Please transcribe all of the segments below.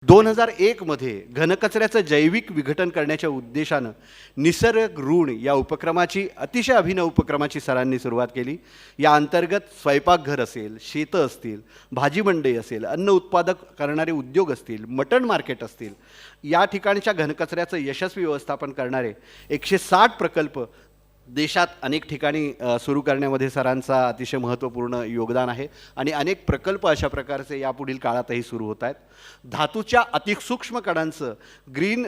2001 मध्ये घनकचऱ्याचं जैविक विघटन करण्याच्या उद्देशानं निसर्ग ऋण या उपक्रमाची अतिशय अभिनव उपक्रमाची सरांनी सुरुवात केली. या अंतर्गत स्वयंपाकघर असेल, शेतं असतील, भाजी मंडई असेल, अन्न उत्पादक करणारे उद्योग असतील, मटण मार्केट असतील, या ठिकाणच्या घनकचऱ्याचं यशस्वी व्यवस्थापन करणारे 160 प्रकल्प देशात अनेक ठिकाणी सुरू करण्यामध्ये सरांचा अतिशय महत्त्वपूर्ण योगदान आहे आणि अनेक प्रकल्प अशा प्रकारचे यापुढील काळातही सुरू होत आहेत. धातूच्या अतिसूक्ष्म कणांचं ग्रीन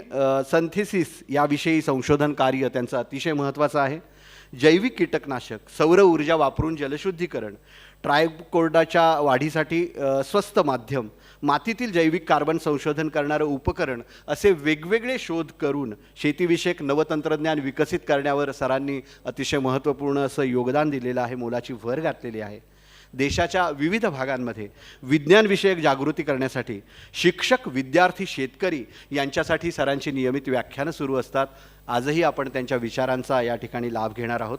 संथेसिस याविषयी संशोधन कार्य त्यांचं अतिशय महत्त्वाचं आहे. जैविक कीटकनाशक, सौर ऊर्जा वापरून जलशुद्धीकरण, ट्रायकोडर्माच्या वाढीसाठी स्वस्त माध्यम, मातीतील जैविक कार्बन संशोधन करणारं उपकरण असे वेगवेगळे शोध करून शेतीविषयक नवतंत्रज्ञान विकसित करण्यावर सरांनी अतिशय महत्त्वपूर्ण असं योगदान दिलेलं आहे, मोलाची भर घातलेली आहे. देशाच्या विविध भागांमध्ये विज्ञानविषयक जागृती करण्यासाठी शिक्षक, विद्यार्थी, शेतकरी यांच्यासाठी सरांची नियमित व्याख्यानं सुरू असतात. आजही आपण त्यांच्या विचारांचा या ठिकाणी लाभ घेणार आहोत.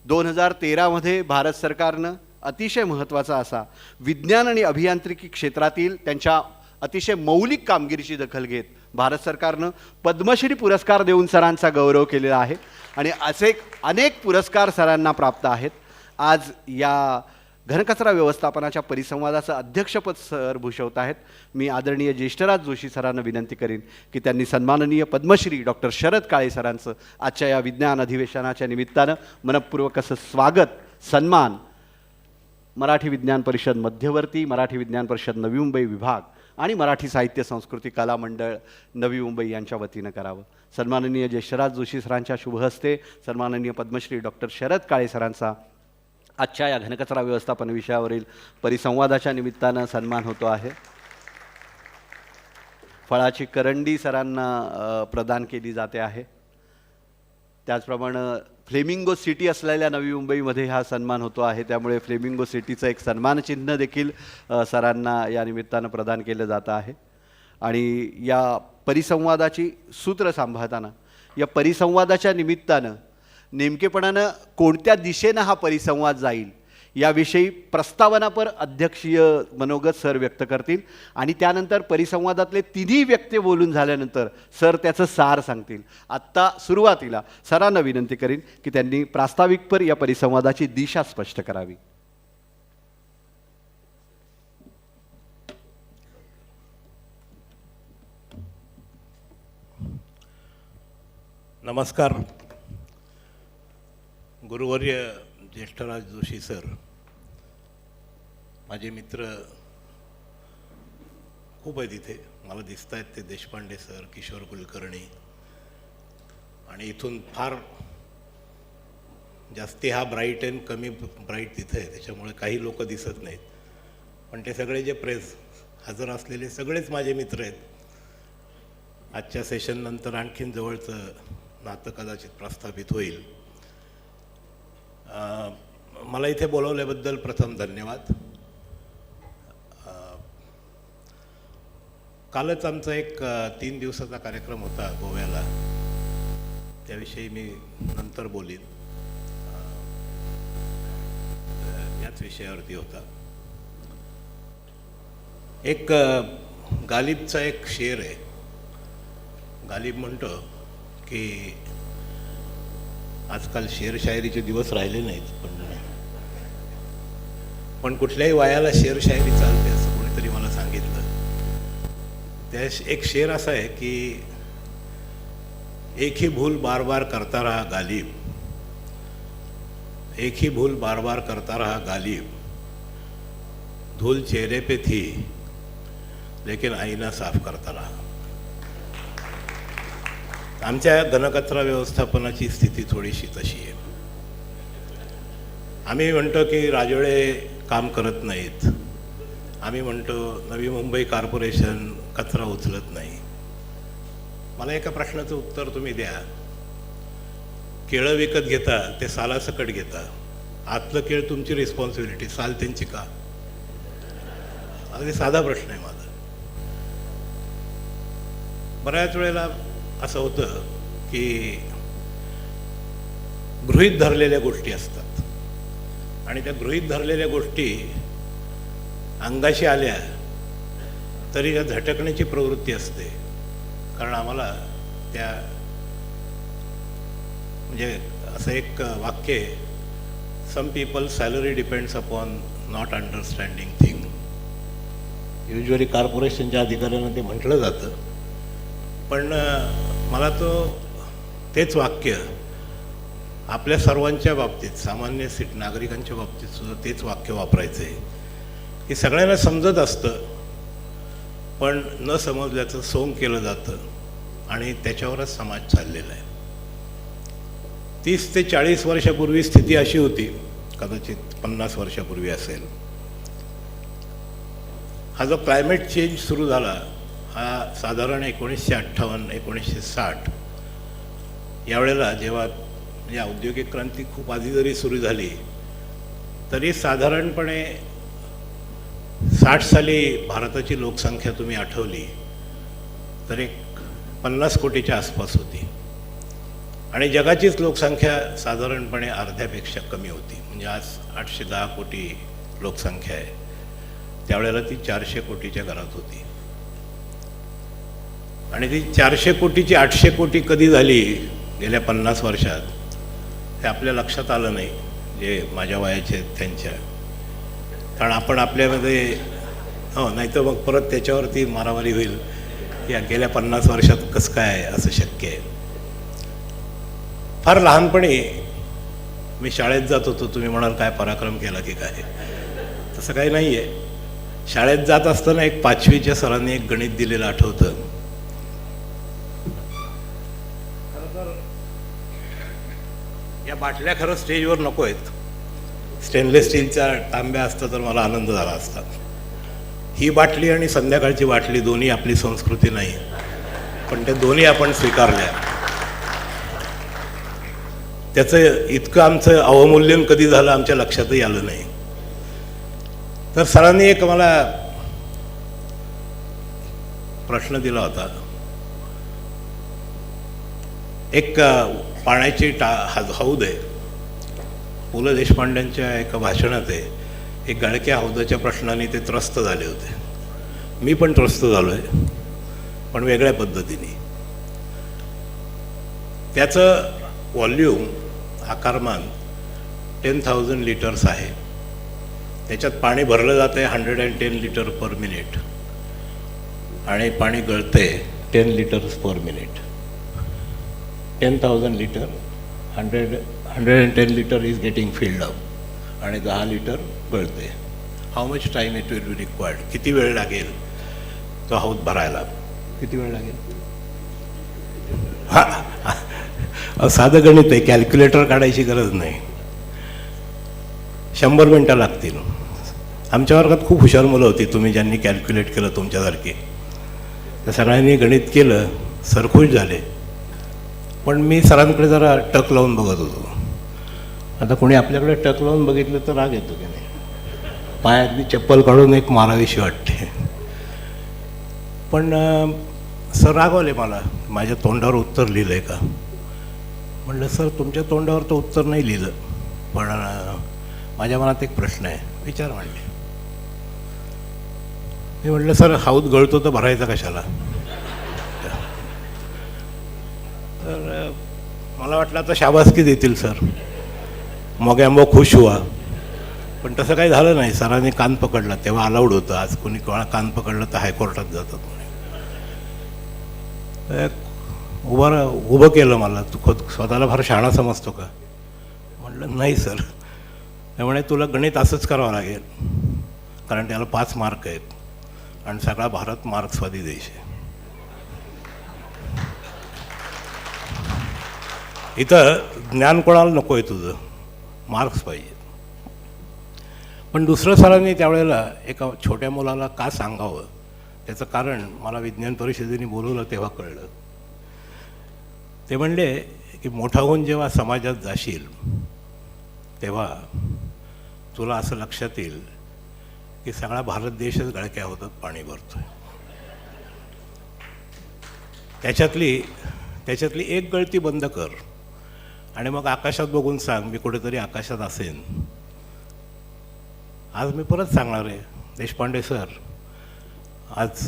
2013 मध्ये भारत सरकारनं अतिशय महत्त्वाचा असा विज्ञान आणि अभियांत्रिकी क्षेत्रातील त्यांच्या अतिशय मौलिक कामगिरीची दखल घेत भारत सरकारनं पद्मश्री पुरस्कार देऊन सरांचा गौरव केलेला आहे आणि असे अनेक पुरस्कार सरांना प्राप्त आहेत. आज या घनकचरा व्यवस्थापनाच्या परिसंवादाचं अध्यक्षपद सर भूषवत आहेत. मी आदरणीय ज्येष्ठराज जोशी सरांना विनंती करीन की त्यांनी सन्माननीय पद्मश्री डॉक्टर शरद काळे सरांचं आजच्या या विज्ञान अधिवेशनाच्या निमित्तानं मनपूर्वक असं स्वागत, सन्मान मराठी विज्ञान परिषद मध्यवर्ती, मराठी विज्ञान परिषद नवी मुंबई विभाग आणि मराठी साहित्य संस्कृती कला मंडळ नवी मुंबई यांच्या वतीनं करावं. सन्माननीय ज्येष्ठराज जोशी सरांच्या शुभहस्ते सन्माननीय पद्मश्री डॉक्टर शरद काळे सरांचा आजच्या या घनकचरा व्यवस्थापन विषयावरील परिसंवादाच्या निमित्तानं सन्मान होतो आहे. फळाची करंडी सरांना प्रदान केली जाते आहे. त्याचप्रमाणे फ्लेमिंगो सिटी असलेल्या नवी मुंबईमध्ये हा सन्मान होतो आहे, त्यामुळे फ्लेमिंगो सिटीचं एक सन्मानचिन्ह देखील सरांना या निमित्तानं प्रदान केलं जातं आहे. आणि या परिसंवादाची सूत्र सांभाळताना या परिसंवादाच्या निमित्तानं नेमकेपणानं कोणत्या दिशेनं हा परिसंवाद जाईल याविषयी प्रस्तावनापर अध्यक्षीय मनोगत सर व्यक्त करतील आणि त्यानंतर परिसंवादातले तिन्ही व्यक्ती बोलून झाल्यानंतर सर त्याचं सार सांगतील. आत्ता सुरुवातीला सरांना विनंती करीन की त्यांनी प्रास्ताविकपर या परिसंवादाची दिशा स्पष्ट करावी. नमस्कार. गुरुवर्य ज्येष्ठराज जोशी सर, माझे मित्र खूप आहेत इथे, मला दिसत आहेत ते देशपांडे सर, किशोर कुलकर्णी, आणि इथून फार जास्ती हा ब्राईट आणि कमी ब्राईट तिथे आहे, त्याच्यामुळे काही लोक दिसत नाहीत. पण ते सगळे जे हजर असलेले सगळेच माझे मित्र आहेत. आजच्या सेशननंतर आणखीन जवळचं नातं कदाचित प्रस्थापित होईल. मला इथे बोलवल्याबद्दल प्रथम धन्यवाद. कालच आमचा एक 3 दिवसाचा कार्यक्रम होता गोव्याला, त्याविषयी मी नंतर बोलीन. याच विषयावरती होता. एक गालिबचा एक शेर आहे. गालिब म्हणतो की आजकाल शेरशायरीचे दिवस राहिले नाहीत, पण कुठल्याही वयाला शेरशायरी चालते असं कोणीतरी मला सांगितलं. त्या एक शेर असा आहे की एक ही भूल बार बार करता रहा गालिब, एक ही भूल बार बार करता रहा गालिब, धूल चेहरे पे थी लेकिन आईना साफ करता रहा. आमच्या घनकचरा व्यवस्थापनाची स्थिती थोडीशी तशी आहे. आम्ही म्हणतो की राजोळे काम करत नाहीत, आम्ही म्हणतो नवी मुंबई कॉर्पोरेशन कचरा उचलत नाही. मला एका प्रश्नाचं उत्तर तुम्ही द्या. केळं विकत घेता ते सालासकट घेता, आतलं केळ तुमची रिस्पॉन्सिबिलिटी, साल त्यांची का? अगदी साधा प्रश्न आहे माझा. बऱ्याच वेळेला असं होतं की गृहीत धरलेल्या गोष्टी असतात आणि त्या गृहीत धरलेल्या गोष्टी अंगाशी आल्या तरी या झटकण्याची प्रवृत्ती असते. कारण आम्हाला त्या म्हणजे असं एक वाक्य आहे, some people salary depends upon not understanding thing. Usually कॉर्पोरेशनच्या अधिकाऱ्यांना ते म्हटलं जातं, पण मला तेच वाक्य आपल्या सर्वांच्या बाबतीत, सामान्य नागरिकांच्या बाबतीत सुद्धा तेच वाक्य वापरायचं आहे की सगळ्यांना समजत असतं, पण न समजल्याचं सोंग केलं जातं आणि त्याच्यावरच समाज चाललेला आहे. 30 ते 40 वर्षापूर्वी स्थिती अशी होती, कदाचित 50 वर्षापूर्वी असेल. हा जो क्लायमेट चेंज सुरू झाला हा साधारण 1958-1960 यावेळेला, जेव्हा म्हणजे औद्योगिक क्रांती खूप आधी जरी सुरू झाली तरी साधारणपणे 60 साली भारताची लोकसंख्या तुम्ही आठवली तर एक 50 कोटीच्या आसपास होती आणि जगाचीच लोकसंख्या साधारणपणे अर्ध्यापेक्षा कमी होती. म्हणजे आज 810 कोटी लोकसंख्या आहे, त्यावेळेला ती 400 कोटीच्या घरात होती. आणि ती 400 कोटीची 800 कोटी कधी झाली गेल्या 50 वर्षात हे आपल्या लक्षात आलं नाही, जे माझ्या वयाचे आहेत त्यांच्या. कारण आपण आपल्यामध्ये नाही तर मग परत त्याच्यावरती मारामारी होईल की गेल्या 50 वर्षात कसं काय असं शक्य आहे. फार लहानपणी मी शाळेत जात होतो. तुम्ही म्हणाल काय पराक्रम केला की काय, तसं काही नाही आहे. शाळेत जात असताना एक 5वीच्या सरांनी एक गणित दिलेलं आठवतं. या बाटल्या खरं स्टेजवर नको आहेत, स्टेनलेस स्टीलच्या तांब्या असतं तर मला आनंद झाला असता. ही बाटली आणि संध्याकाळची बाटली दोन्ही आपली संस्कृती नाही, पण त्या दोन्ही आपण स्वीकारल्या. त्याचं इतकं आमचं अवमूल्यन कधी झालं आमच्या लक्षातही आलं नाही. तर सरांनी एक मला प्रश्न दिला होता. एक पाण्याची हौद आहे, पु ल देशपांड्यांच्या एका भाषणात आहे, एक गळक्या हौदाच्या प्रश्नाने ते त्रस्त झाले होते. मी पण त्रस्त झालो आहे, पण वेगळ्या पद्धतीने. त्याचं व्हॉल्यूम, आकारमान 10,000 लिटर्स आहे. त्याच्यात पाणी भरलं जातं आहे 110 लिटर पर मिनिट आणि पाणी गळते 10 litres per minute. 10,000 litre 110 litre is getting filled up आणि 10 लिटर गळते. How much time it will be required, किती वेळ लागेल तो हौद भरायला, किती वेळ लागेल? साधं गणित आहे, कॅल्क्युलेटर काढायची गरज नाही. 100 मिनटं लागतील. आमच्या वर्गात खूप हुशार मुलं होती, तुम्ही ज्यांनी कॅल्क्युलेट केलं तुमच्यासारखे. त्या सगळ्यांनी गणित केलं, सरखुश झाले. पण मी सरांकडे जरा टक लावून बघत होतो. आता कोणी आपल्याकडे टक लावून बघितलं तर राग येतो की नाही, पायातली चप्पल काढून एक मारावीशी वाटते. पण सर रागवले मला, माझ्या तोंडावर उत्तर लिहिलं आहे का? म्हणलं सर तुमच्या तोंडावर तर उत्तर नाही लिहिलं, पण माझ्या मनात एक प्रश्न आहे, विचार मांडले. मी म्हटलं सर हौद गळतो तर भरायचा कशाला? तर मला वाटलं आता शाबासकी देतील सर, मग आंबो खुश हुआ. पण तसं काही झालं नाही. सरांनी कान पकडला, तेव्हा अलाउड होतं. आज कोणी कान पकडलं तर हायकोर्टात जातात म्हणे. उभं केलं मला, तू स्वतःला फार शहाणा समजतो का? म्हटलं नाही सर. त्यामुळे तुला गणित असंच करावं लागेल, कारण त्याला 5 मार्क आहेत आणि सगळा भारत मार्क्सवादी देश आहे. इथं ज्ञान कोणाला नको आहे, तुझं मार्क्स पाहिजे. पण दुसरं सरांनी त्यावेळेला एका छोट्या मुलाला का सांगावं त्याचं कारण मला विज्ञान परिषदेने बोलवलं तेव्हा कळलं. ते म्हणले की मोठा होऊन जेव्हा समाजात जाशील तेव्हा तुला असं लक्षात येईल की सगळा भारत देशच गळक्या होतात पाणी भरतोय. त्याच्यातली एक गळती बंद कर आणि मग आकाशात बघून सांग मी कुठेतरी आकाशात असेन. आज मी परत सांगणार आहे, देशपांडे सर आज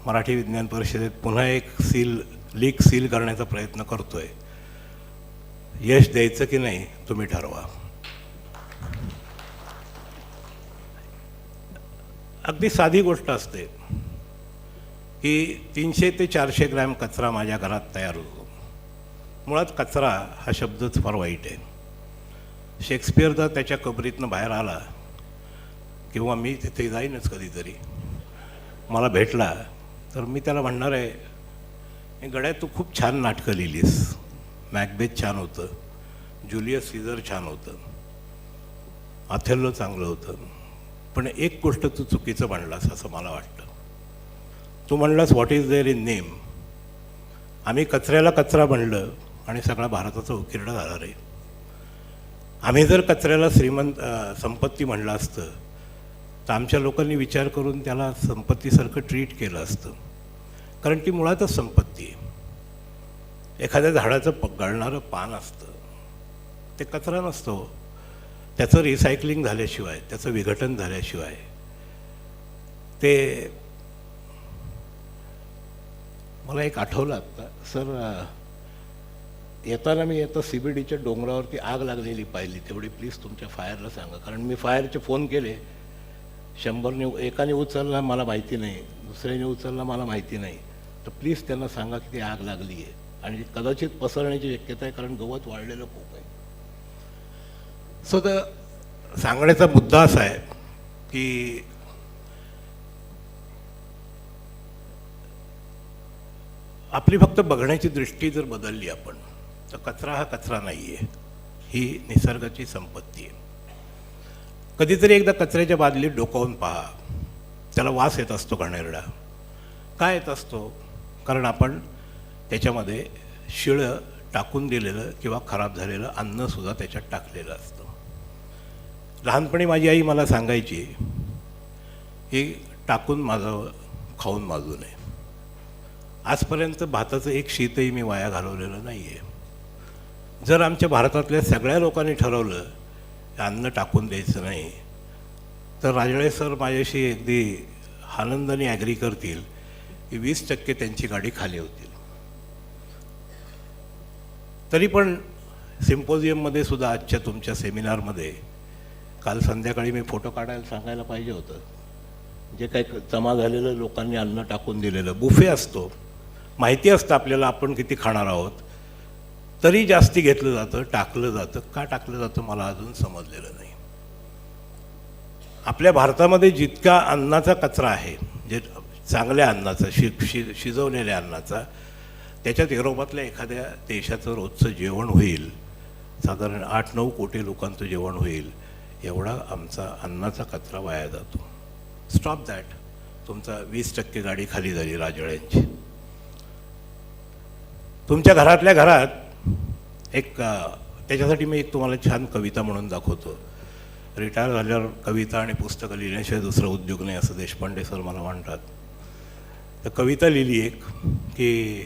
मराठी विज्ञान परिषदेत पुन्हा एक लीक सील करण्याचा प्रयत्न करतोय. यश द्यायचं की नाही तुम्ही ठरवा. अगदी साधी गोष्ट असते की 300 ते 400 ग्रॅम कचरा माझ्या घरात तयार होतो. मुळात कचरा हा शब्दच फार वाईट आहे. शेक्सपियर जर त्याच्या कबरीतनं बाहेर आला किंवा मी तिथे जाईनच कधीतरी, मला भेटला तर मी त्याला म्हणणार आहे, गड्या तू खूप छान नाटकं लिहिलीस, मॅकबेथ छान होतं, जुलियस सीझर छान होतं, ऑथेल्लो चांगलं होतं, पण एक गोष्ट तू चुकीचं म्हणलास असं मला वाटतं. तू म्हणलास what is there in name. आम्ही कचऱ्याला कचरा म्हणलं आणि सगळा भारताचा उकिरडा झाला रे. आम्ही जर कचऱ्याला संपत्ती म्हणलं असतं तर आमच्या लोकांनी विचार करून त्याला संपत्तीसारखं ट्रीट केलं असतं, कारण ती मुळातच संपत्ती आहे. एखाद्या झाडाचं गळणारं पान असतं, ते कचरा नसतो. त्याचं रिसायकलिंग झाल्याशिवाय, त्याचं विघटन झाल्याशिवाय ते. मला एक आठवलं आत्ता सर, येताना मी CBDच्या डोंगरावरती आग लागलेली पाहिली. तेवढी प्लीज तुमच्या फायरला सांगा, कारण मी फायरचे फोन केले, 100ने एकाने उचलला मला माहिती नाही, दुसऱ्याने उचलला मला माहिती नाही, तर प्लीज त्यांना सांगा की ती आग लागली आहे आणि कदाचित पसरण्याची शक्यता आहे, कारण गवत वाढलेलं खूप आहे. सो तर सांगण्याचा मुद्दा असा आहे की आपली फक्त बघण्याची दृष्टी जर बदलली आपण, तर कचरा हा कचरा नाही आहे, ही निसर्गाची संपत्ती आहे. कधीतरी एकदा कचऱ्याच्या बादलीत डोकावून पहा, त्याला वास येत असतो घाणेरडा. काय येत असतो? कारण आपण त्याच्यामध्ये शिळं टाकून दिलेलं किंवा खराब झालेलं अन्नसुद्धा त्याच्यात टाकलेलं असतं. लहानपणी माझी आई मला सांगायची की टाकून माझं खाऊन माजू नये. आजपर्यंत भाताचं एक शीतही मी वाया घालवलेलं नाही आहे. जर आमच्या भारतातल्या सगळ्या लोकांनी ठरवलं अन्न टाकून द्यायचं नाही, तर राजळे सर माझ्याशी अगदी आनंदाने ॲग्री करतील की 20% त्यांची गाडी खाली होतील. तरी पण सिम्पोजियममध्ये सुद्धा, आजच्या तुमच्या सेमिनारमध्ये, काल संध्याकाळी मी फोटो काढायला सांगायला पाहिजे होतं. जे काही जमा झालेलं लोकांनी अन्न टाकून दिलेलं बुफे असतो, माहिती असतं आपल्याला आपण किती खाणार आहोत, तरी जास्ती घेतलं जातं, टाकलं जातं. का टाकलं जातं मला अजून समजलेलं नाही. आपल्या भारतामध्ये जितका अन्नाचा कचरा आहे, जे चांगल्या अन्नाचा, शिजवलेल्या अन्नाचा, त्याच्यात युरोपातल्या एखाद्या देशाचं रोजचं जेवण होईल, साधारण 8-9 कोटी लोकांचं जेवण होईल, एवढा आमचा अन्नाचा कचरा वाया जातो. Stop that. तुमचा 20% गाडी खाली झाली राजळ्यांची. तुमच्या घरातल्या घरात एक, त्याच्यासाठी मी एक तुम्हाला छान कविता म्हणून दाखवतो. रिटायर झाल्यावर कविता आणि पुस्तकं लिहिण्याशिवाय दुसरा उद्योग नाही असं देशपांडे सर मला म्हणतात. तर कविता लिहिली एक की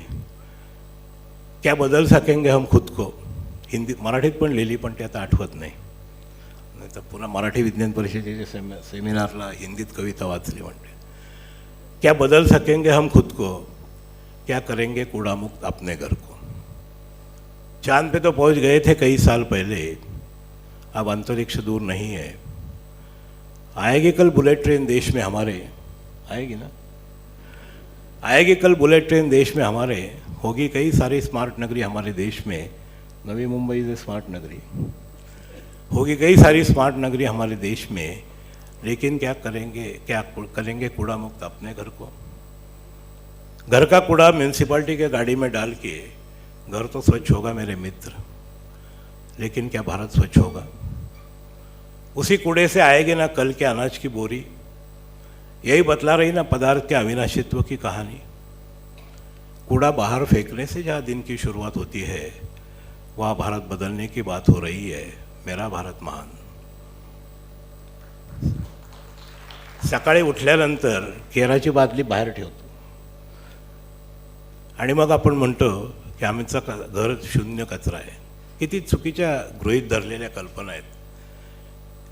क्या बदल सकेंगे हम खुद को. हिंदीत, मराठीत पण लिहिली, पण ते आता आठवत नाही. तर पुन्हा मराठी विज्ञान परिषदेच्या सेमिनारला हिंदीत कविता वाचली. म्हणते क्या बदल सकेंगे हम खुद को, क्या करेंगे कूड़ा मुक्त अपने घर को. चांद पे तो पहुंच गए थे कई साल पहले, अब अंतरिक्ष दूर नहीं है. आएगी कल बुलेट ट्रेन देश में हमारे, आएगी ना, आएगी कल बुलेट ट्रेन देश में हमारे, होगी कई सारी स्मार्ट नगरी हमारे देश में. Navi Mumbai is a smart नगरी. होगी कई सारी स्मार्ट नगरी हमारे देश में, लेकिन क्या करेंगे कूड़ा मुक्त अपने घर को. घर का कूड़ा म्यूनसिपाल्टी के गाड़ी में डाल के घर तो स्वच्छ होगा मेरे मित्र, लेकिन क्या भारत स्वच्छ होगा. उसी कूड़े से आएगी ना कल के अनाज की बोरी. यही बतला रही ना पदार्थ के अविनाशित्व की कहानी. कूड़ा बाहर फेंकने से जहाँ दिन की शुरुआत होती है, वहाँ भारत बदलने की बात हो रही है. मेरा भारत महान. सकाळी उठल्यानंतर केराची बादली बाहेर ठेवतो आणि मग आपण म्हणतो की आमचं घर शून्य कचरा आहे. किती चुकीच्या गृहीत धरलेल्या कल्पना आहेत.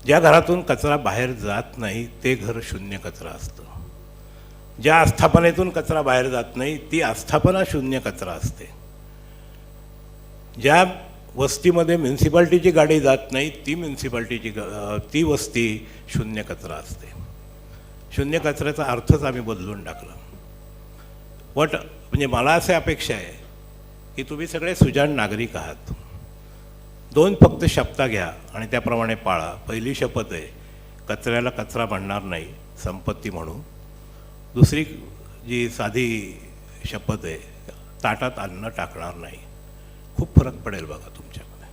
ज्या घरातून कचरा बाहेर जात नाही ते घर शून्य कचरा असतं. ज्या आस्थापनेतून कचरा बाहेर जात नाही ती आस्थापना शून्य कचरा असते. ज्या वस्तीमध्ये म्युन्सिपाल्टीची गाडी जात नाही ती वस्ती शून्य कचरा असते. शून्य कचऱ्याचा अर्थच आम्ही बदलून टाकला. म्हणजे मला असे अपेक्षा आहे की तुम्ही सगळे सुजाण नागरिक आहात. 2 फक्त शपथा घ्या आणि त्याप्रमाणे पाळा. पहिली शपथ आहे, कचऱ्याला कचरा म्हणणार नाही, संपत्ती म्हणू. दुसरी जी साधी शपथ आहे, ताटात अन्न टाकणार नाही. खूप फरक पडेल बघा तुमच्यामध्ये.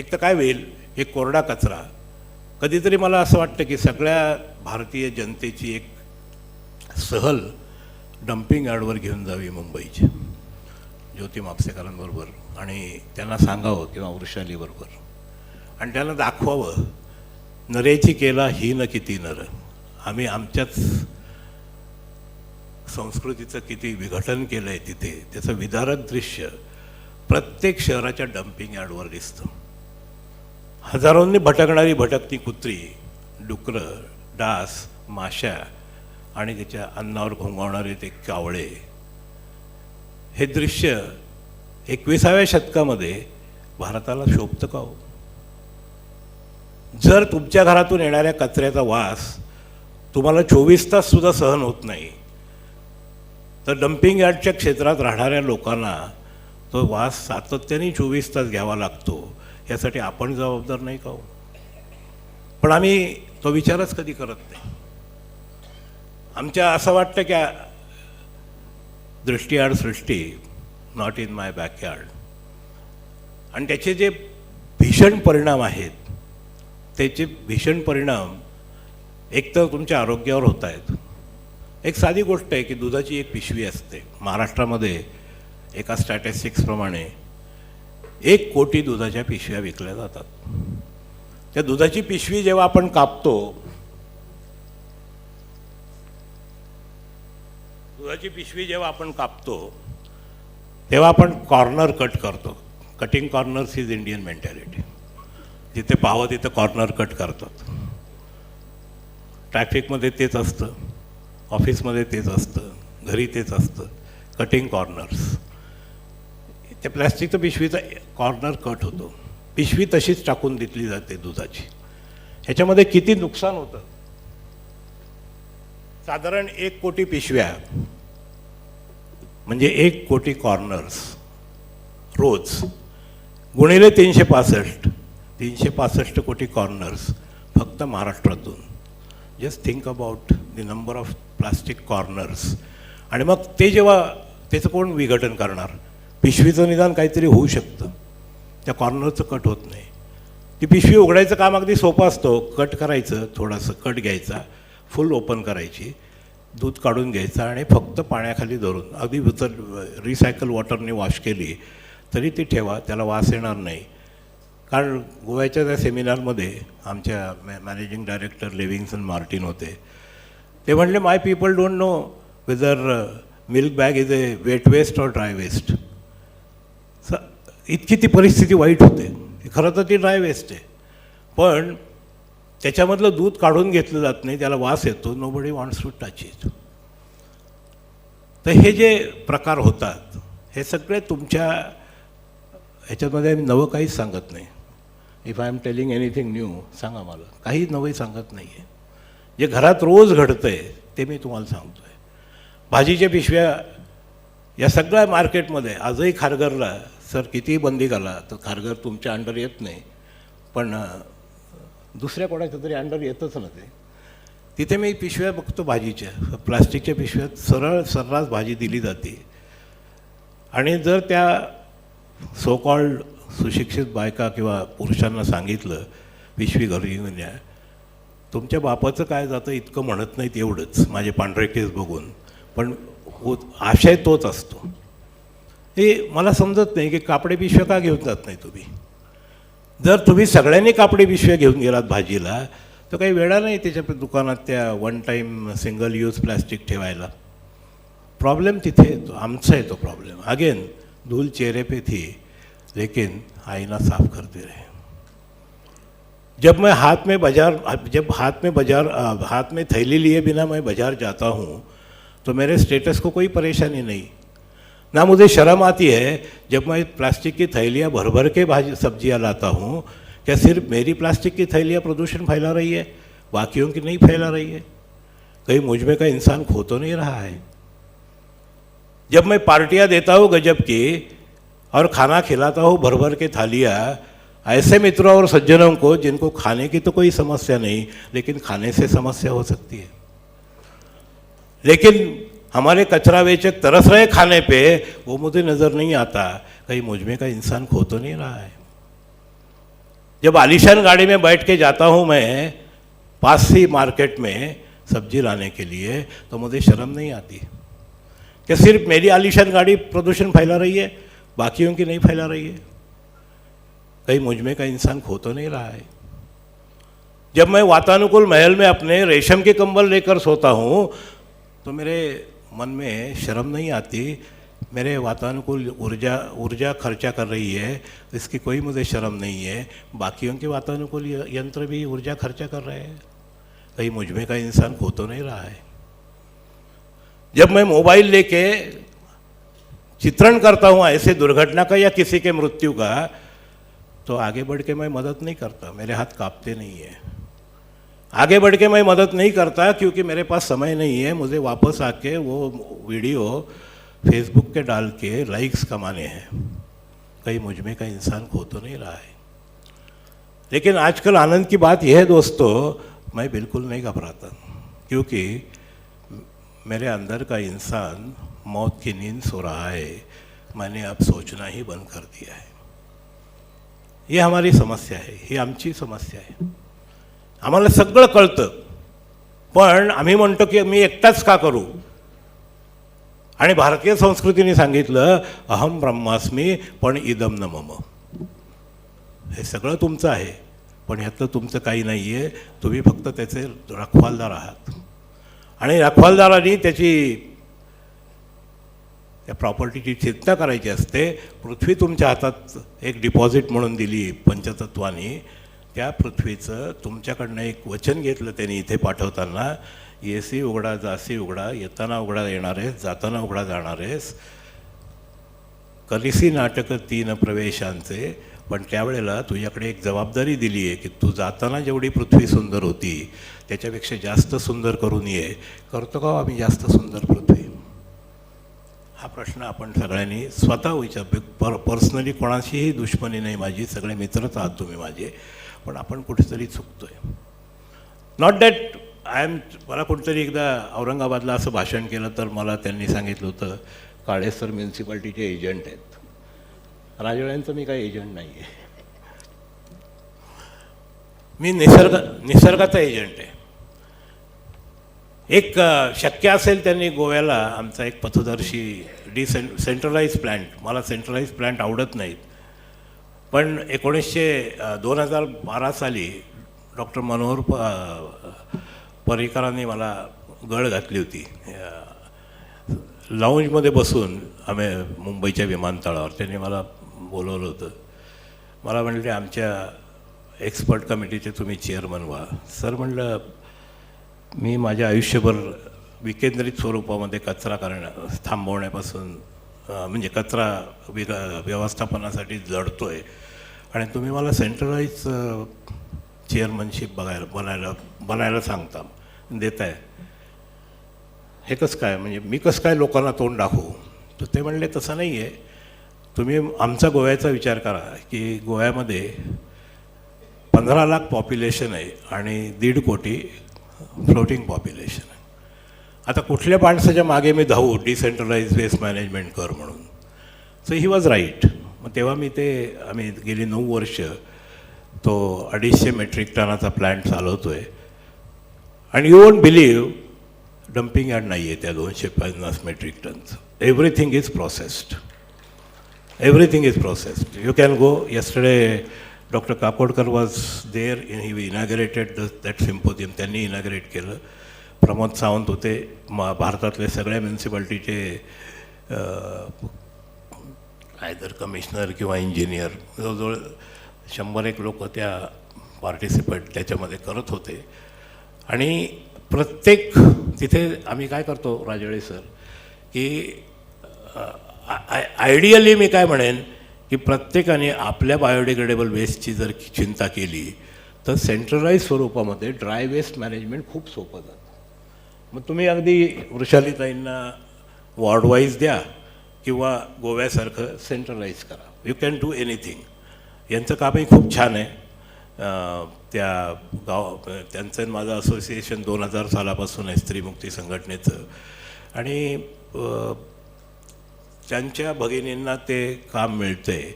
एक तर काय होईल, हे कोरडा कचरा कधीतरी मला असं वाटतं की सगळ्या भारतीय जनतेची एक सहल डम्पिंग यार्डवर घेऊन जावी मुंबईची, ज्योती म्हापसेकरांबरोबर, आणि त्यांना सांगावं किंवा वृषालीबरोबर, आणि त्यांना दाखवावं नरेची केला ही न किती नर. आम्ही आमच्याच संस्कृतीचं किती विघटन केलं आहे तिथे. त्याचं विदारक दृश्य प्रत्येक शहराच्या डम्पिंग यार्डवर दिसतं. हजारोंनी भटकणारी भटकती कुत्री, डुकरं, डास, माशा आणि त्याच्या अन्नावर घोंगावणारे ते कावळे. हे दृश्य 21व्या शतकामध्ये भारताला शोभतं का हो? जर तुमच्या घरातून येणाऱ्या कचऱ्याचा वास तुम्हाला 24 तास सुद्धा सहन होत नाही, तर डम्पिंग यार्डच्या क्षेत्रात राहणाऱ्या लोकांना तो वास सातत्याने 24 तास घ्यावा लागतो. यासाठी आपण जबाबदार नाही का हो? पण आम्ही तो विचारच कधी करत नाही. आमच्या असं वाटतं की दृष्टीआड सृष्टी, नॉट इन माय बॅकयार्ड. आणि त्याचे जे भीषण परिणाम आहेत, त्याचे भीषण परिणाम एक तर तुमच्या आरोग्यावर होत आहेत. एक साधी गोष्ट आहे की दुधाची एक पिशवी असते. महाराष्ट्रामध्ये एका स्टॅटिस्टिक्सप्रमाणे 1 कोटी दुधाच्या पिशव्या विकल्या जातात. त्या दुधाची पिशवी जेव्हा आपण कापतो, तेव्हा आपण कॉर्नर कट करतो. Cutting corners is Indian mentality. जिथे पाहावं तिथं कॉर्नर कट करतात. ट्रॅफिकमध्ये तेच असतं, ऑफिसमध्ये तेच असतं, घरी तेच असतं, कटिंग कॉर्नर्स. त्या प्लॅस्टिकच्या पिशवीचा कॉर्नर कट होतो, पिशवी तशीच टाकून दिली जाते दुधाची. ह्याच्यामध्ये किती नुकसान होतं. साधारण 1 कोटी पिशव्या म्हणजे 1 कोटी कॉर्नर्स रोज, गुणिले 365 कोटी कॉर्नर्स फक्त महाराष्ट्रातून. Just think about the number of plastic corners. आणि मग ते जेव्हा त्याचं कोण विघटन करणार? पिशवीचं निदान काहीतरी होऊ शकतं, त्या कॉर्नरचं कट होत नाही. ती पिशवी उघडायचं काम अगदी सोपं असतं. कट करायचं, थोडंसं कट घ्यायचा, फुल ओपन करायची, दूध काढून घ्यायचं आणि फक्त पाण्याखाली धरून अगदी रिसायकल वॉटरने वॉश केली तरी ती ठेवा, त्याला वास येणार नाही. कारण गोव्याच्या त्या सेमिनारमध्ये आमच्या मॅनेजिंग डायरेक्टर लिव्हिंगसन मार्टिन होते. ते म्हणले, my people don't know whether milk bag is a wet waste और ड्राय वेस्ट. इतकी ती परिस्थिती वाईट होते. खरं तर ती ड्राय वेस्ट आहे, पण त्याच्यामधलं दूध काढून घेतलं जात नाही, त्याला वास येतो. Nobody wants to touch it. तर हे जे प्रकार होतात हे सगळे तुमच्या ह्याच्यामध्ये नवं काहीच सांगत नाही. If I am telling anything new, सांगा मला. काही नवं सांगत नाही आहे. जे घरात रोज घडतं आहे ते मी तुम्हाला सांगतो आहे. भाजीच्या पिशव्या या सगळ्या मार्केटमध्ये आजही खारघरला सर कितीही बंदी घाला तर खारघर तुमच्या अंडर येत नाही, पण दुसऱ्या कोणाच्या तरी अंडर येतच ना ते. तिथे मी पिशव्या बघतो भाजीच्या, प्लास्टिकच्या पिशव्यात सर्रास भाजी दिली जाते. आणि जर त्या सो कॉल्ड सुशिक्षित बायका किंवा पुरुषांना सांगितलं पिशवी घरी येऊन या, तुमच्या बापाचं काय जातं इतकं म्हणत नाहीत एवढंच माझे पांढरे केस बघून, पण आशय तोच असतो. हे मला समजत नाही की कापडी पिशव्या का घेऊन जात नाही तुम्ही. जर तुम्ही सगळ्यांनी कापडी पिशव्या घेऊन गेलात भाजीला तर काही वेळा नाही त्याच्या दुकानात त्या 1 टाईम सिंगल यूज प्लॅस्टिक ठेवायला. प्रॉब्लेम तिथे येतो, आमचा येतो प्रॉब्लेम. अगेन धूल चेहरे पे थी लेकिन आईना साफ करते रहे. जब मैं हाथ में थैली लिए बिना मैं बाजार जाता हूँ तो मेरे स्टेटस को कोई परेशानी नहीं। ना मुझे शर्म आती है जब मैं प्लास्टिक की थैलियाँ भर भर के सब्जियाँ लाता हूँ। क्या सिर्फ मेरी प्लास्टिक की थैलियाँ प्रदूषण फैला रही है, बाकियों की नहीं फैला रही है? कहीं मुझ में का इंसान खो तो नहीं रहा है? जब मैं पार्टियाँ देता हूँ गजब की और खाना खिलाता हूँ भर भर के थालियाँ ऐसे मित्रों और सज्जनों को जिनको खाने की तो कोई समस्या नहीं, लेकिन खाने से समस्या हो सकती है। लेकिन हमारे कचरा वेचक तरस रहे खाने पे, वो मुझे नज़र नहीं आता। कहीं मुझ में का इंसान खो तो नहीं रहा है? जब आलीशान गाड़ी में बैठ के जाता हूँ मैं पास ही मार्केट में सब्जी लाने के लिए, तो मुझे शर्म नहीं आती? क्या सिर्फ मेरी आलीशान गाड़ी प्रदूषण फैला रही है, बाकियों की नहीं फैला रही है? कहीं मुझ में का इंसान खो तो नहीं रहा है? जब मैं वातानुकूल महल में अपने रेशम के कंबल लेकर सोता हूँ तो मेरे मन में शर्म नहीं आती? मेरे वातानुकूल ऊर्जा खर्चा कर रही है, इसकी कोई मुझे शर्म नहीं है। बाकियों के वातानुकूल यंत्र भी ऊर्जा खर्चा कर रहे हैं। कहीं मुझ में का इंसान खो तो नहीं रहा है? जब मैं मोबाइल लेके चित्रण करता हूँ ऐसे दुर्घटना का या किसी के मृत्यु का, तो आगे बढ़ के मैं मदद नहीं करता, मेरे हाथ कांपते नहीं है। आगे बढ़ के मैं मदद नहीं करता क्योंकि मेरे पास समय नहीं है। मुझे वापस आके वो वीडियो फेसबुक के डाल के लाइक्स कमाने हैं। कहीं मुझ में का इंसान खो तो नहीं रहा है? लेकिन आजकल आनंद की बात यह है दोस्तों, मैं बिल्कुल नहीं घबराता, क्योंकि मेरे अंदर का इंसान मौत की नींद सो रहा है। मैंने अब सोचना ही बंद कर दिया है। ही हमारी समस्या आहे, ही आमची समस्या आहे। आम्हाला सगळं कळतं, पण आम्ही म्हणतो की मी एकटाच का करू? आणि भारतीय संस्कृतीने सांगितलं अहम ब्रह्मास्मी पण इदम न मम। हे सगळं तुमचं आहे, पण ह्यातलं तुमचं काही नाही आहे। तुम्ही फक्त त्याचे रखवालदार आहात, आणि रखवालदारांनी त्या प्रॉपर्टीची चिंता करायची असते। पृथ्वी तुमच्या हातात एक डिपॉझिट म्हणून दिली पंचतत्वानी, त्या पृथ्वीचं तुमच्याकडनं एक वचन घेतलं त्यांनी इथे पाठवताना, येसी उघडा जासी उघडा, येताना उघडा येणार आहेस, जाताना उघडा जाणार आहेस, कलिसी नाटक 3 प्रवेशांचे। पण त्यावेळेला तुझ्याकडे एक जबाबदारी दिली आहे की तू जाताना जेवढी पृथ्वी सुंदर होती त्याच्यापेक्षा जास्त सुंदर करून ये। करतो का आम्ही जास्त सुंदर पृथ्वी? हा प्रश्न आपण सगळ्यांनी स्वतः विचार। पर्सनली कोणाशीही दुश्मनी नाही माझी, सगळे मित्रच आहात तुम्ही माझे, पण आपण कुठेतरी चुकतोय। नॉट दॅट मला कुठेतरी एकदा औरंगाबादला असं भाषण केलं तर मला त्यांनी सांगितलं होतं काळे सर म्युन्सिपाल्टीचे एजंट आहेत। राजवाड्यांचं मी काही एजंट नाही आहे, मी निसर्गाचा एजंट आहे। एक शक्य असेल त्यांनी गोव्याला आमचा एक पथदर्शी सेंट्रलाइज प्लॅन्ट, मला सेंट्रलाइज प्लॅन्ट आवडत नाहीत, पण 2012 साली डॉक्टर मनोहर पर्रिकरांनी मला गळ घातली होती। लाऊंजमध्ये बसून आम्ही मुंबईच्या विमानतळावर त्यांनी मला बोलवलं होतं। मला म्हणले आमच्या एक्सपर्ट कमिटीचे तुम्ही चेअरमन व्हा। सर म्हणलं मी माझ्या आयुष्यभर विकेंद्रित स्वरूपामध्ये कचरा थांबवण्यापासून म्हणजे कचरा व्यवस्थापनासाठी लढतोय, आणि तुम्ही मला सेंट्रलाइज चेअरमनशिप बनायला सांगता देताय, हे कसं काय? म्हणजे मी कसं काय लोकांना तोंड दाखवू? तर ते म्हणले तसं नाही आहे, तुम्ही आमचा गोव्याचा विचार करा की गोव्यामध्ये 15 लाख पॉप्युलेशन आहे आणि 1.5 कोटी फ्लोटिंग पॉप्युलेशन आहे। आता कुठल्या माणसाच्या मागे मी धावू डिसेंट्रलाइज वेस्ट मॅनेजमेंट कर म्हणून? So he was right. मग तेव्हा आम्ही गेली 9 वर्ष तो 250 मेट्रिक टनाचा प्लॅन्ट चालवतो आहे, आणि you won't believe dumping yard नाही आहे त्या 250 मेट्रिक टनचं। Everything is processed, everything is processed. You can go. yesterday doctor Kakodkar was there, he inaugurated that symposium, त्यांनी इनॉग्रेट केलं। प्रमोद सावंत होते, भारतातले सगळ्या म्युन्सिपाल्टीचे आयदर कमिशनर किंवा इंजिनियर, जवळजवळ 100 एक लोक त्या पार्टिसिपेट त्याच्यामध्ये करत होते. आणि प्रत्येक तिथे आम्ही काय करतो राजळे सर, की आयडियली मी काय म्हणेन की प्रत्येकाने आपल्या बायोडिग्रेडेबल वेस्टची जर चिंता केली तर सेंट्रलाइज स्वरूपामध्ये ड्राय वेस्ट मॅनेजमेंट खूप सोपं जातं. मग तुम्ही अगदी वृषालीताईंना वॉर्डवाईज द्या किंवा गोव्यासारखं सेंट्रलाइज करा. You can do anything. यांचं कामही खूप छान आहे. त्या त्यांचं आणि माझं असोसिएशन 2000 सालापासून आहे स्त्रीमुक्ती संघटनेचं. आणि त्यांच्या भगिनींना ते काम मिळतं आहे,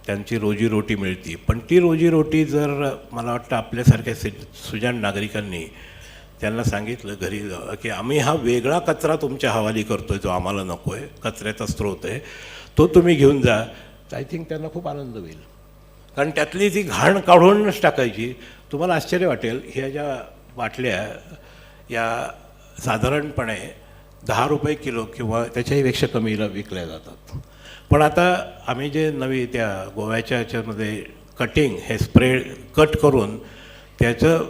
त्यांची रोजीरोटी मिळते. पण ती रोजीरोटी जर मला वाटतं आपल्यासारख्या सुजाण नागरिकांनी त्यांना सांगितलं घरी की आम्ही हा वेगळा कचरा तुमच्या हवाली करतो आहे जो आम्हाला नको आहे, कचऱ्याचा स्रोत आहे, तो तुम्ही घेऊन जा, तर आय थिंक त्यांना खूप आनंद होईल. कारण त्यातली ती घाण काढूनच टाकायची. तुम्हाला आश्चर्य वाटेल, ह्या ज्या बाटल्या या साधारणपणे 10 रुपये किलो किंवा त्याच्याही पेक्षा कमीला विकल्या जातात. पण आता आम्ही जे नवी त्या गोव्याच्या ह्याच्यामध्ये कटिंग हे स्प्रे कट करून त्याचं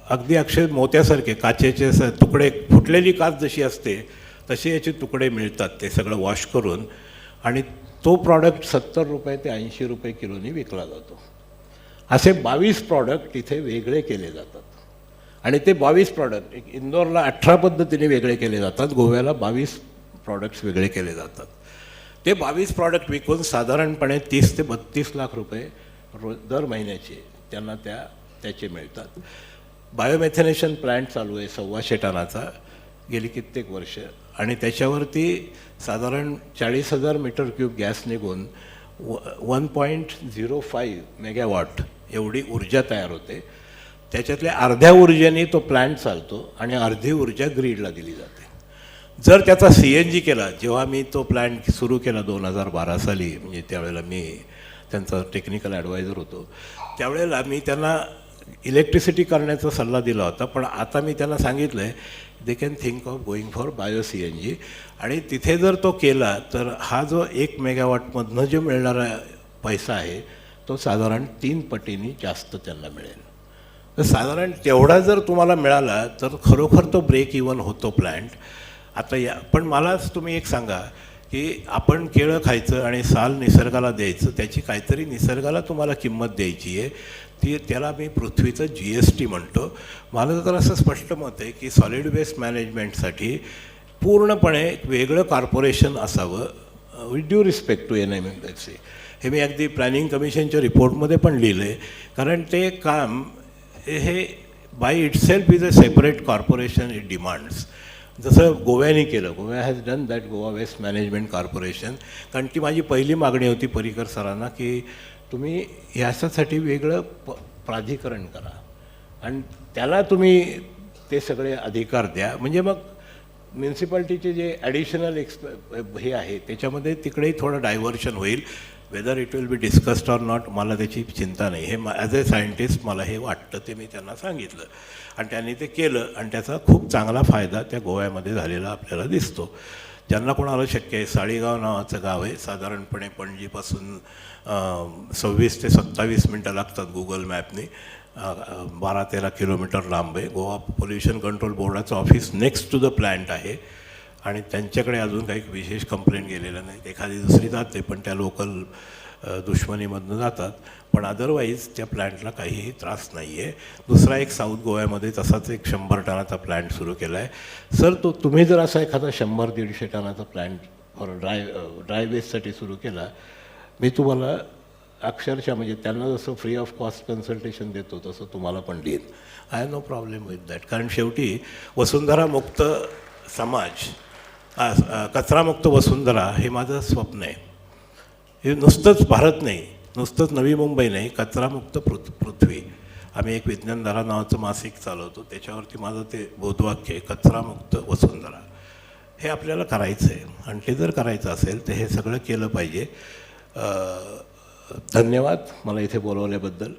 अगदी अक्षर मोत्यासारखे काचेचे तुकडे, फुटलेली काच जशी असते तसे याचे तुकडे मिळतात, ते सगळं वॉश करून. आणि तो प्रॉडक्ट 70 रुपये ते 80 रुपये किलोनी विकला जातो. असे 22 प्रॉडक्ट तिथे वेगळे केले जातात. आणि ते 22 प्रॉडक्ट, एक इंदोरला 18 पद्धतीने वेगळे केले जातात, गोव्याला 22 प्रॉडक्ट्स वेगळे केले जातात. ते 22 प्रॉडक्ट विकून साधारणपणे 30 ते 32 लाख रुपये दर महिन्याचे त्यांना त्याचे मिळतात. बायोमेथेनेशन प्लॅन्ट चालू आहे 125 टनाचा गेली कित्येक वर्ष. आणि त्याच्यावरती साधारण 40,000 मीटर क्यूब गॅस निघून 1.05 मेगावॉट एवढी ऊर्जा तयार होते. त्याच्यातल्या अर्ध्या ऊर्जेने तो प्लॅन्ट चालतो आणि अर्धी ऊर्जा ग्रीडला दिली जाते. जर त्याचा CNG केला, जेव्हा मी तो प्लॅन्ट सुरू केला 2012 साली, म्हणजे त्यावेळेला मी त्यांचा टेक्निकल ॲडवायझर होतो, त्यावेळेला मी त्यांना इलेक्ट्रिसिटी करण्याचा सल्ला दिला होता. पण आता मी त्यांना सांगितलं आहे they can think of going for bio CNG. आणि तिथे जर तो केला तर हा जो 1 मेगावॉटमधनं जो मिळणारा पैसा आहे तो साधारण 3 पटींनी जास्त त्यांना मिळेल. तर साधारण तेवढा जर तुम्हाला मिळाला तर खरोखर तो ब्रेक इवन होतो प्लॅन्ट. आता पण मलाच तुम्ही एक सांगा की आपण केळं खायचं आणि साल निसर्गाला द्यायचं, त्याची काहीतरी निसर्गाला तुम्हाला किंमत द्यायची आहे. त्याला मी पृथ्वीचं GST म्हणतो. मला तर असं स्पष्ट मत आहे की सॉलिड वेस्ट मॅनेजमेंटसाठी पूर्णपणे एक वेगळं कॉर्पोरेशन असावं with due respect to NMMC. हे मी अगदी प्लॅनिंग कमिशनच्या रिपोर्टमध्ये पण लिहिलं आहे. कारण ते काम हे by itself is a separate corporation it demands. जसं गोव्याने केलं, Goa has done that Goa waste management corporation. कारण ती माझी पहिली मागणी होती पर्रिकर सरांना की तुम्ही ह्याच्यासाठी वेगळं प्राधिकरण करा आणि त्याला तुम्ही ते सगळे अधिकार द्या. म्हणजे मग म्युन्सिपाल्टीचे जे ॲडिशनल हे आहे त्याच्यामध्ये तिकडेही थोडं डायव्हर्शन होईल. Whether it will be discussed or not मला त्याची चिंता नाही. हे ॲज अ सायंटिस्ट मला हे वाटतं, ते मी त्यांना सांगितलं आणि त्यांनी ते केलं आणि त्याचा खूप चांगला फायदा त्या गोव्यामध्ये झालेला आपल्याला दिसतो. ज्यांना कोणाला शक्य आहे, साळीगाव नावाचं गाव आहे, साधारणपणे पणजीपासून 26 ते 27 मिनटं लागतात गुगल मॅपने. 12-13 किलोमीटर लांब आहे. गोवा पोल्युशन कंट्रोल बोर्डाचं office next to the plant आहे आणि त्यांच्याकडे अजून काही विशेष कंप्लेंट गेलेलं नाही. एखादी दुसरी जाते पण त्या लोकल दुश्मनीमधनं जातात. पण अदरवाईज त्या प्लॅन्टला काहीही त्रास नाही आहे. दुसरा एक साऊथ गोव्यामध्ये तसाच एक 100 टनाचा प्लॅन्ट सुरू केला आहे. सर तुम्ही जर असा एखादा 100-150 टनाचा प्लॅन्ट फॉर ड्राय वेस्टसाठी सुरू केला, मी तुम्हाला अक्षरशः म्हणजे त्यांना जसं फ्री ऑफ कॉस्ट कन्सल्टेशन देतो तसं तुम्हाला पण देईन. I have no problem with that. कारण शेवटी वसुंधरामुक्त समाज, कचरामुक्त वसुंधरा हे माझं स्वप्न आहे. हे नुसतंच भारत नाही, नुसतंच नवी मुंबई नाही, कचरामुक्त पृथ्वी. आम्ही एक विज्ञानधारा नावाचं मासिक चालवतो, त्याच्यावरती माझं ते बोधवाक्य आहे कचरामुक्त वसुंधरा. हे आपल्याला करायचं आहे आणि ते जर करायचं असेल तर हे सगळं केलं पाहिजे. धन्यवाद मला इथे बोलवल्याबद्दल.